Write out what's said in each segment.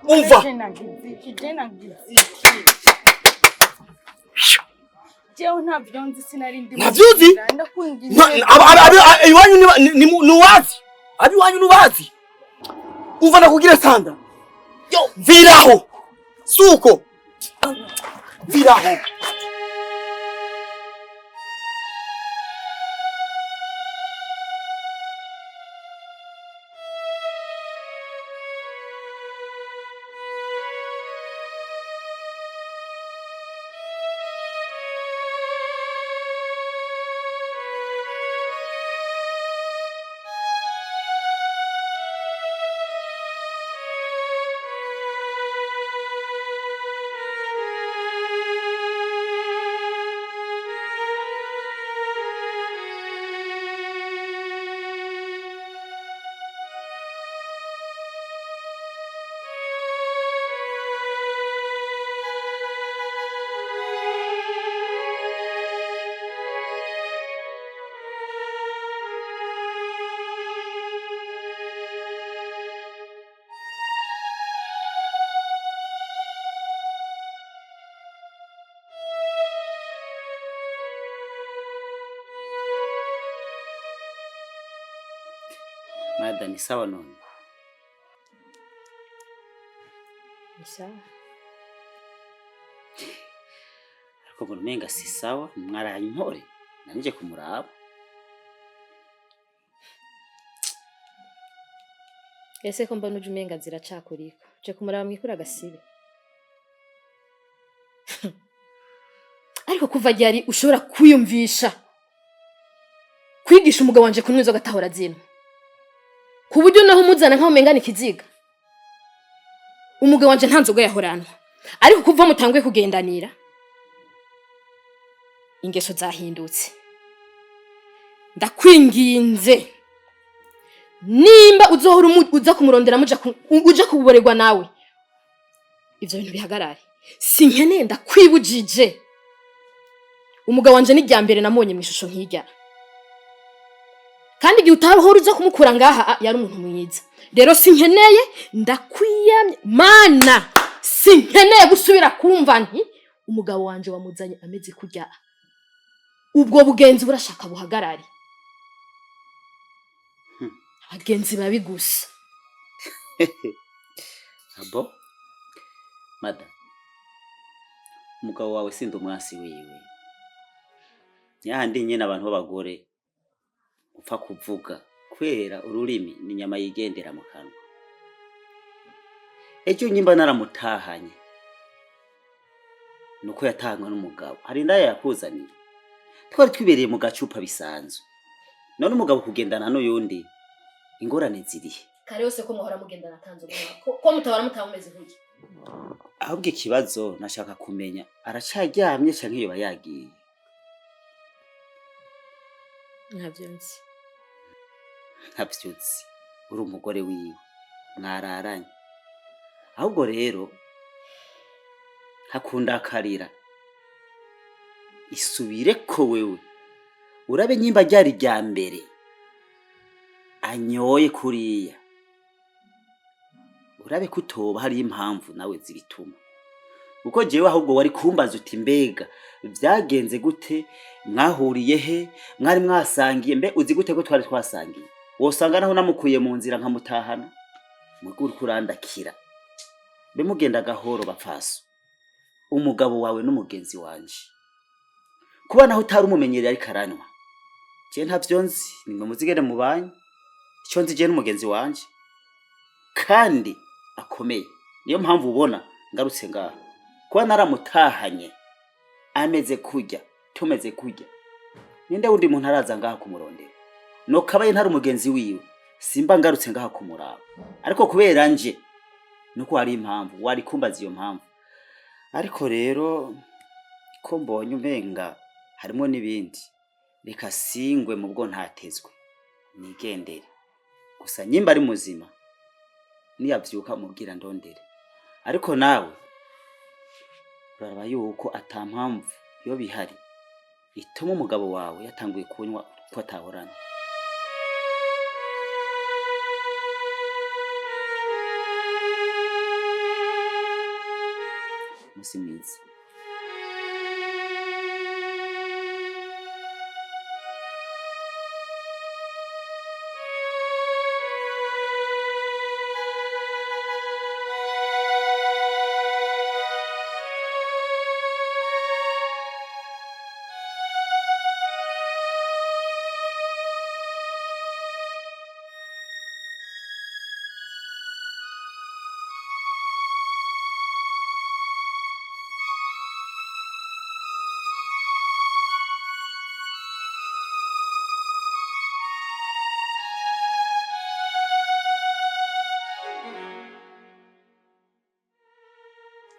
umva Jeo ntabyo nzi sinari ndi. Ntavyuzi? Iwanyu ni wazi. Abi wanyu nubazi. Umva nakugire Sandra. Yo, viraho. Suko. Viraho. Mada ni sawa none. Ni sawa. Ariko ngo menga si sawa mwaraye intore nanije kumuraba. Ese ko mbona ujumenga ziracakurika. Je kumuraba mwikura gasibe. Ariko kuva ryari ushobora kwiyumvisha kwigisha umugabo wanje kunwizo gatahora zino. Kuburyo naho muzana nkaho mengana ikiziga. Umugabo wanje ntanzoga yahoranwa. Ariko kuva mutangwe kugendanira ingeso zahindutse. Ndakwinginze nimba uzohora uza kumurondera uja kububorerwa nawe. Ivyo bintu bihagarare. Sinkeneye ndakwibujije. Umugabo wanje ni ryambere namubonye mwishusho nk'irya. Kandi igihe utahora uza kumukura ngaha yari umuntu mwiza. Rero sinkeneye ndakwiyamye mana sinkeneye gusubira kumva nti umugabo wanje wamuzanye ameze kurya. Ubwo bugenzi burashaka buhagarare. Abagenzi babi gusa. Abo Mada umugabo wawe sindi umwasi wiwe. Yahandi nyene abantu b'abagore upfa kuvuga kwera ururimi ni nyama yigendera mu kanwa. Ejo nyimba naramutahanye nuko yatangwa n'umugabo hari ndaye yakuzaniye twari twibereye mu gacupa bisanzwe none umugabo kugendana n'uyundi ingorane zirihe kare yose ko muhora mugendana tanzo ko mutabara mutamumeze nkuye. Ahubwo ikibazo nashaka kumenya aracaryamye canke yoba yagiye. Ntavyonzi uri umugore wiwe mwararanye. Ahubwo rero hakunda akarira isubire ko wewe urabe nyimba ryari rya mbere anyoye kuriya urabe kutoba hari impamvu nawe zibituma. Uko jewe ahubwo wari kumbaza uti mbega byagenze gute mwahuriye he mwari mwasangiye mbe uzi gute ko twari twasangiye wosanga naho namukuye mu nzira nkamutahana muguru kurandakira be mugenda gahoro bapfaso umugabo wawe n'umugenzi wanje kuba naho utari umumenyereye ari karanywa je ntavyonzi nimwe muzigere mubanye icyo nzi je n'umugenzi wanje kandi akomeye niyo mpamvu ubona ngarutse ngaha kuba naramutahanye ameze kujya tumeze kujya ninde wundi muntu araza ngaha kumurondera no kabaye ntari umugenzi wiwe simba ngarutse ngaha kumuraba ariko kubera nje nuko hari impamvu wari kumbaza iyo mpamvu. Ariko rero ko mbonye umenga harimo nibindi reka singwe mu bwo ntatezwe nigendere gusa nyimba ari muzima niyavyuka mubwira ndondere. Ariko nawe uraraba yuko atampamvu yo bihari ituma umugabo wawe yatanguye kunywa ko atahorana. musi mwiza.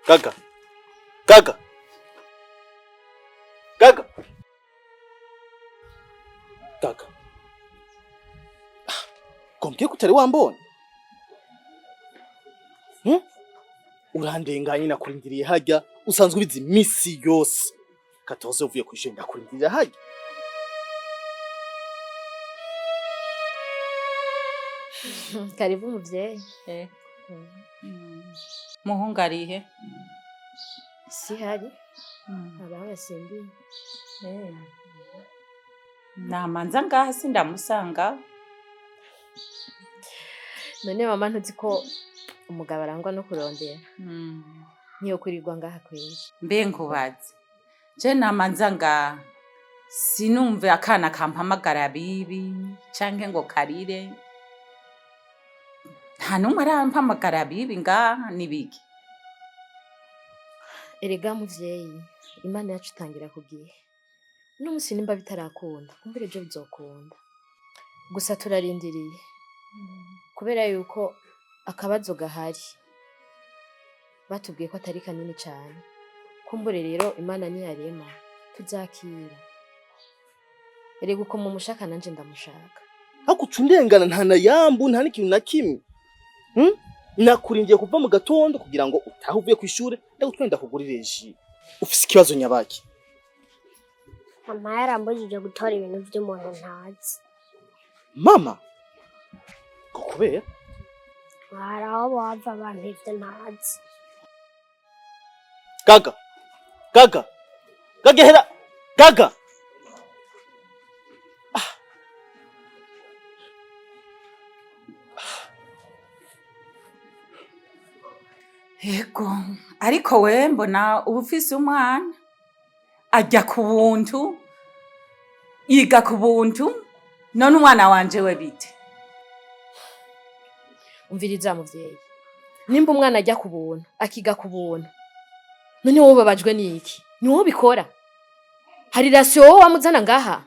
Gaga. Gaga. Gaga. Gaga. Kombye kutari wambona? Urandenganye nakurindiriye hajya usanzwe ubizi misi yose. 14 uvuye kwishenda ndakurindiriye hajya. Karibu muvyeyi. Muhungu arihe? Si hari. Abawe simbi. Namanza ngaha sindamusanga. None mama ntuzi ko umugabo arangwa no kurondera. Niyo kurirwa ngaha kweye. Mbe nkubaze. Je namanza ngaha sinumve akana kampamagara bibi canke ngo karire. Nta numwe arampamagara bibi ngaha nibiki. Erega muvyeyi, Imana yacu itangira kugihe. Uno musi nimba bitarakunda, kumbere je bizokunda. Gusa turarindiriye. Kubera yuko akabazo gahari. Batubwiye ko atari kanini cyane. Kumbure rero Imana niyarema tuzakira. Erega uko mumushaka nanje ndamushaka. Hakucundengana nta na yambu nta n'ikintu na kimwe. Nakurindiye kuva mu gatondo kugira ngo utahe uvuye ku ishure ndagutwenda kugurira ji. Ufise ikibazo nyabaki? Mama yarambujije gutora ibintu by'umuntu ntazi. Mama? Kubera? Haraho bava abantu ivyo ntazi. Gaga. Gaga. Gaga hera. Gaga. Ego, ariko we mbona ubufise umwana ajya ku buntu yiga ku buntu none umwana wanje we bite? Umviriza muvyeyi. Nimba umwana ajya ku buntu, akiga ku buntu. None wowe babajwe niki? Ni wowe bikora. Hari rasyo wowe wamuzana ngaha.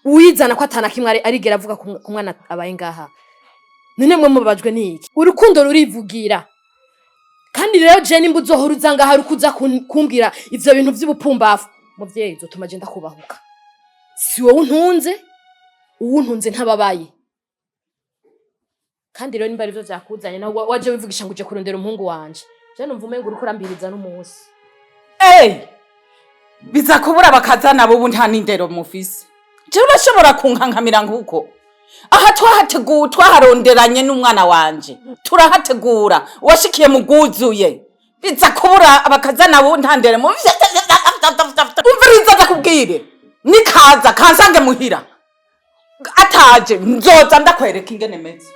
Uyizana ko atana kimwe arigera avuga ku mwana abaye ngaha. None mwe mubabajwe niki? Urukundo rurivugira. Kandi rero je nimba uzohora uzanga hari kuza kumbwira ivyo bintu vy'ubupumbafu. Muvyeyi zotuma je ndakubahuka. Si wowe untunze, uwuntunze ntababaye. Kandi rero nimba arivyo vyakuzanye na waje wivugisha ngo uje kurondera umuhungu wanje. Je numva umengo uriko urambiriza n'umunsi. Biza kubura bakazana bo nta nindero mufise. Je urashobora kunkankamira nguko. Aha twaharonderanye n'umwana wanje. Turahategura washikiye muguzuye. Biza kubura abakazana bo ntandere mu umviriza ndakubwire. Nikaza kansange muhira. Ataje nzoza ndakwereka ingene meze.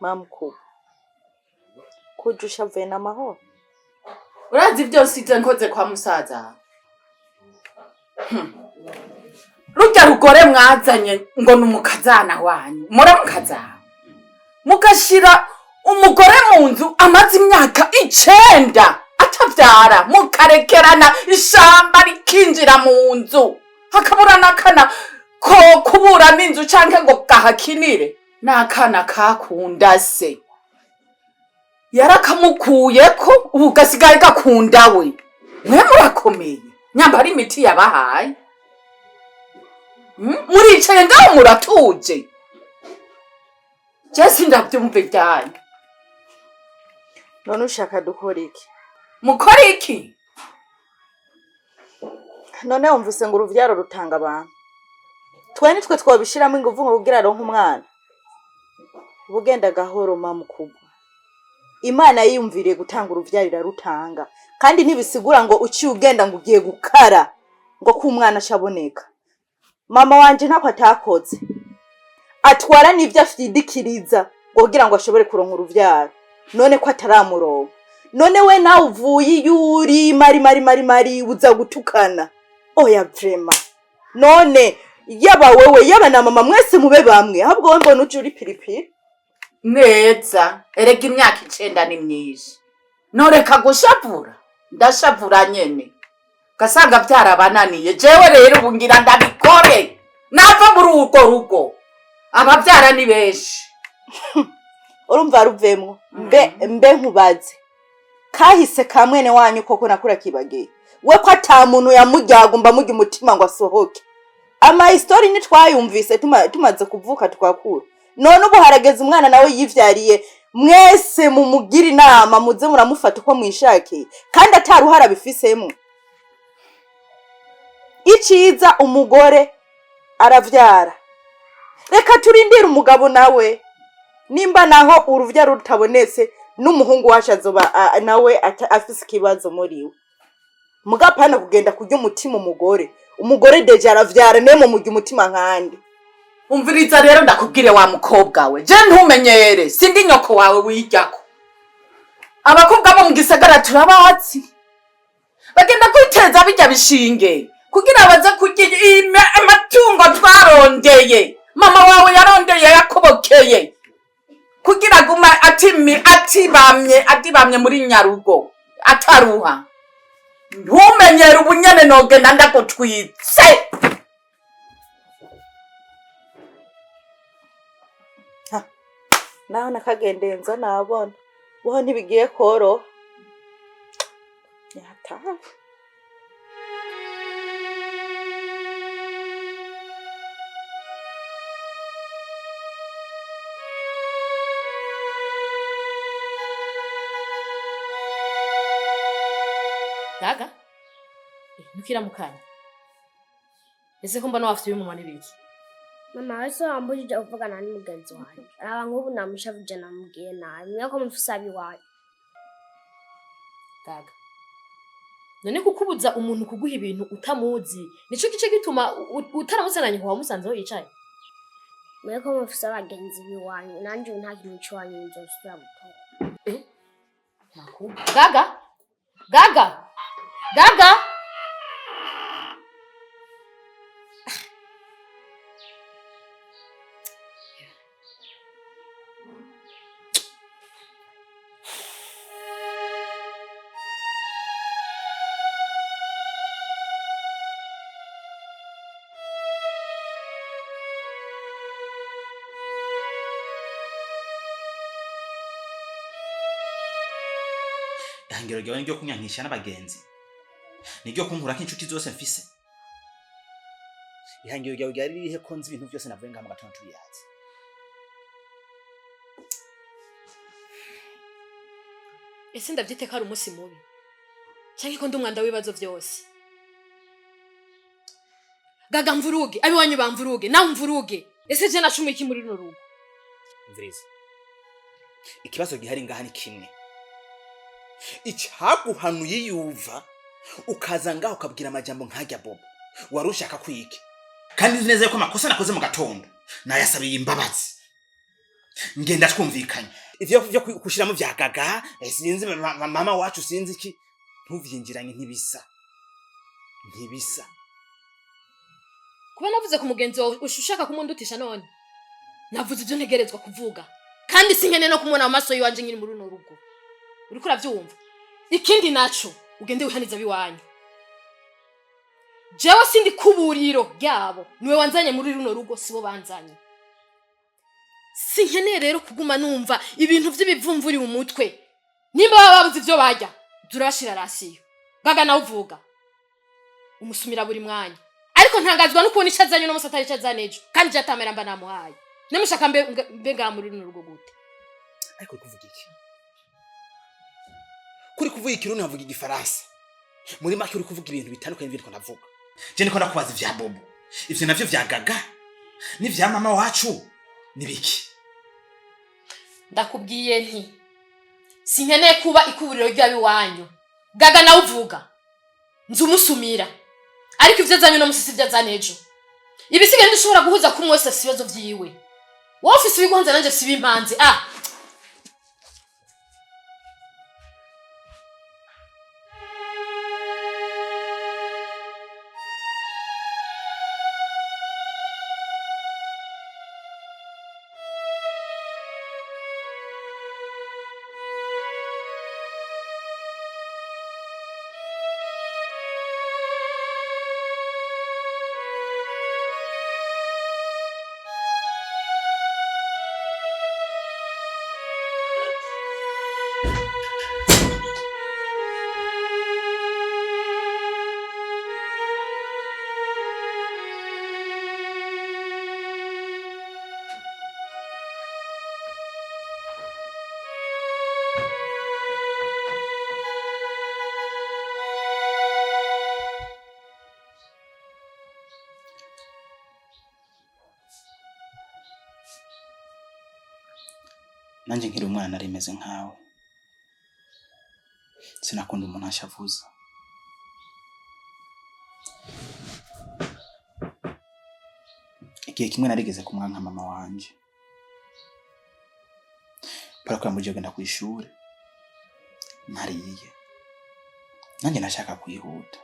Mamku. Kujusha vena mahoro. Urazi byose ivyo nkoze kwa musaza. Rujya rugore mwazanye ngo numukazana wanyu. Muramukazana. Mugashira umugore mu nzu amaze imyaka 9 atavyara mukarekerana ishamba rikinjira mu nzu hakabura nakana ko kubura n'inzu canke ngo gahakinire nakana kakunda se yarakamukuye ko ubu gasigaye gakunda we mwe murakomeye nyambara imiti yabahaye muricaye ngaho muratuje Jesi ndabyumve byanyu. None ushaka dukora iki? Mukora iki? None wumvise ngo uruvyaro rutanga abantu. Twe nitwe twabishiramo inguvu ngo kugira ronka umwana. Bugenda gahoro mamukubwa. Imana yiyumviriye gutanga uruvyarira rutanga. Kandi ntibisigura ngo uci ugenda ngo ugiye gukara ngo ku mwana shaboneka. Mama wanje ntako atakoze. Atwara n'ivyo afidikiriza kugira ngo ashobore kuronka uruvyaro. None ko ataramuronka. None we nawe uvuye yuri mari uza gutukana. Oya vrema. None yaba wewe yaba na mama mwese mube bamwe. Ahubwo we mbona uje uri piripiri. Neza. Erega imyaka 9 ni myinshi. Noreka gushavura. Ndashavura nyene. Gasanga byarabananiye. Jewe rero ubungira ndabikore. Nava muri uko rugo. Abavyara ni benshi. Urumva ruvemwo. Mbe nkubaze. Kahise ka mwene wanyu koko nakura kibageye. We ko atamuntu yamujyaga mba mugi umutima ngo asohoke. Ama history ni twayumvise tumaze kuvuka twakura. None ubu harageze umwana nawe yivyariye mwese mumugira inama muze muramufata uko mwishake kandi ataruhara bifisemo. Iciza umugore aravyara. Reka turindire umugabo nawe. Nimba naho uruvyaro rutabonetse n'umuhungu wacu azoba nawe afise kibazo muri we. Mugapana kugenda kurya umutima umugore deje aravyara nemo mujya umutima nkandi. Umviriza rero ndakubwire wa mukobwa we je ntumenyere sindi nyoko wawe wijyako. Abakobwa bo mu gisagara turabatsi bagenda kwiteza bijya bishinge kugira baze kurya amatungo twarondeye. Mama wawe yarondeye yakobokeye kugira guma atibamye muri nyarugo ataruha. Ntumenyere ubunyene nogenda ndakotwitse. Naho nakagendenza nabona bo ntibigiye koro yata. Gaga? Nukira mukanya. Ese ko mbona wafite ibintu mwana biki? Mama wese wambujije kuvugana n'umugenzi wanjye. Aba nk'ubu namushavuje namubwiye nabi. Mwako mufisabi wawe. Gaga. None kukubuza umuntu kuguha ibintu utamuzi. Nico gice gituma utaramusananye kwa musanze ho yicaye. Mwako mufisa abagenzi biwanyu. Nanje nta kintu cywanyu nzosubira gutora. Naku. Gaga? Gaga? Gaga? Ihangiro ryawe niryo kunyankisha n'abagenzi. Niryo kunkura k'inshuti zose mfise. Ihangiro ryawe ryari ririhe ko nzi ibintu byose navuye ngaha mu gatondo tubiyazi. Ese ndavyite ko ari umunsi mubi. Cyangwa ko ndi umwanda w'ibibazo byose. Gaga mvuruge, abiwanyu bamvuruge, nawe mvuruge. Ese je nacumwe iki muri no rugo? Mviriza. Ikibazo gihari ngaha ni kimwe. Icaguhanuye yuva ukaza ngaho ukabwira amajambo nkajya Bobo warushaka kwiki kandi nzi neza ko amakosa nakoze mu gatondo nayasabiye imbabazi ngenda twumvikanye ivyo byo kushiramo vya Gaga sinzi mama wacu sinzi iki ntuvyinjiranye ntibisa kuba navuze ku mugenzi wawe ushaka kumundutisha none navuze ibyo ntegerezwa kuvuga kandi sinkene no kumubona mu maso yiwanje nyiri muri runo rugo uriko uravyumva ikindi naco ugende wihaniza biwanyu jewe sindi kuburiro ryabo niwe wanzanye muri runo rugo sibo banzanye sinkene rero kuguma numva ibintu vy'ibivumvuri mu mutwe nimba babuze ivyo barya durashira rasiyo Gaga nawe uvuga umusumira buri mwanya ariko ntangazwa no kubona icazanye no musatari icazane ejo kandi jatamera mba namuhaye nemushaka mbe muri runo rugo gute ariko kuvuga iki kuri kuvuga ikirundi havuga igifaransa muri make uri kuvuga ibintu bitandukanye n'ibyo navuga je niko nakubaza ivya bobo ivyo navyo vya Gaga n'ivya mama wacu nibiki ndakubwiye nti sinkeneye kuba ikuburiro ry'abiwanyu Gaga nawe uvuga nzumusumira ariko ivyo azanye no musisi byazane ejo ibisigaye ndishobora guhuza kumwe wese sibazo vyiwe wowe ufise ibigonze nanje sibimpanze nanje nkiri umwana nari meze nkawe sinakunda umuntu ashavuza igihe kimwe narigeze kumwanka mama wanje parako yamuje genda kw'ishure nariye nanje nashaka kwihuta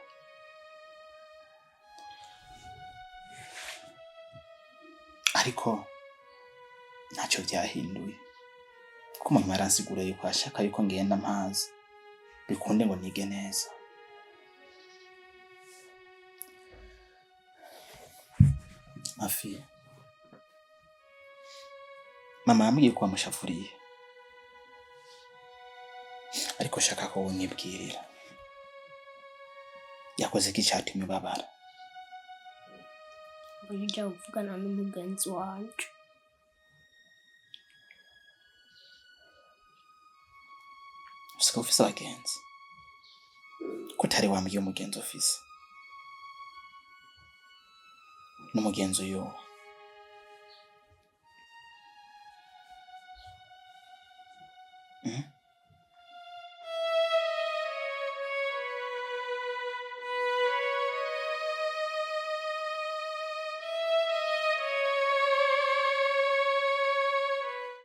ariko ntacyo byahinduye ko umuntu aransigura yuko ashaka yuko ngenda mpazi bikunde ngo nige neza afi mama yambwiye ko amushafuriye ariko shaka ko unyibwirira yakoze iki cyatumye babara burya uvugana n'umugenzi wanje usika ufise abagenzi ko utari wambwiye umugenzi ufise n'umugenzi uyo